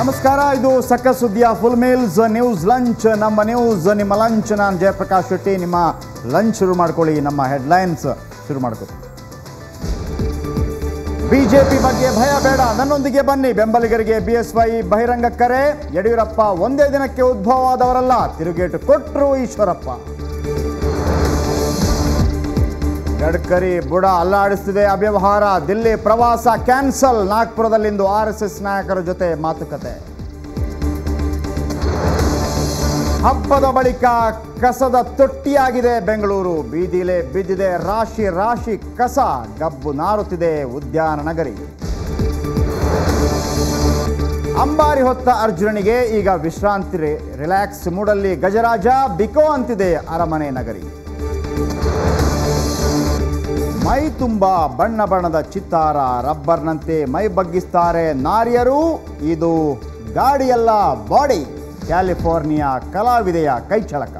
ನಮಸ್ಕಾರ, ಇದು ಸಕ್ಕ ಸುದ್ದಿಯ ಫುಲ್ ಮೇಲ್ಸ್ ನ್ಯೂಸ್ ಲಂಚ್. ನಮ್ಮ ನ್ಯೂಸ್ ನಿಮ್ಮ ಲಂಚ್. ನಾನು ಜಯಪ್ರಕಾಶ್ ಶೆಟ್ಟಿ. ನಿಮ್ಮ ಲಂಚ್ ಶುರು ಮಾಡ್ಕೊಳ್ಳಿ. ನಮ್ಮ ಹೆಡ್ಲೈನ್ಸ್ ಶುರು ಮಾಡ್ಕೊಳ್ಳಿ. ಬಿಜೆಪಿ ಬಗ್ಗೆ ಭಯ ಬೇಡ, ನನ್ನೊಂದಿಗೆ ಬನ್ನಿ. ಬೆಂಬಲಿಗರಿಗೆ ಬಿಎಸ್ವೈ ಬಹಿರಂಗ ಕರೆ. ಯಡಿಯೂರಪ್ಪ ಒಂದೇ ದಿನಕ್ಕೆ ಉದ್ಭವವಾದವರಲ್ಲ, ತಿರುಗೇಟು ಕೊಟ್ಟರು ಈಶ್ವರಪ್ಪ. ಗಡ್ಕರಿ ಬುಡ ಅಲ್ಲಾಡಿಸುತ್ತಿದೆ ಅವ್ಯವಹಾರ. ದಿಲ್ಲಿ ಪ್ರವಾಸ ಕ್ಯಾನ್ಸಲ್. ನಾಗ್ಪುರದಲ್ಲಿಂದು ಆರ್ಎಸ್ಎಸ್ ನಾಯಕರ ಜೊತೆ ಮಾತುಕತೆ. ಹಬ್ಬದ ಬಳಿಕ ಕಸದ ತೊಟ್ಟಿಯಾಗಿದೆ ಬೆಂಗಳೂರು. ಬೀದಿಲೆ ಬಿದ್ದಿದೆ ರಾಶಿ ರಾಶಿ ಕಸ. ಗಬ್ಬು ನಾರುತ್ತಿದೆ ಉದ್ಯಾನ ನಗರಿ. ಅಂಬಾರಿ ಹೊತ್ತ ಅರ್ಜುನನಿಗೆ ಈಗ ವಿಶ್ರಾಂತಿ, ರಿಲ್ಯಾಕ್ಸ್ ಮೂಡಲ್ಲಿ ಗಜರಾಜ. ಬಿಕೋ ಅಂತಿದೆ ಅರಮನೆ ನಗರಿ. ಮೈ ತುಂಬ ಬಣ್ಣ ಬಣ್ಣದ ಚಿತ್ತಾರ, ರಬ್ಬರ್ನಂತೆ ಮೈ ಬಗ್ಗಿಸ್ತಾರೆ ನಾರಿಯರು. ಇದು ಗಾಡಿಯಲ್ಲ ಬಾಡಿ. ಕ್ಯಾಲಿಫೋರ್ನಿಯಾ ಕಲಾವಿದೆಯ ಕೈಚಳಕ.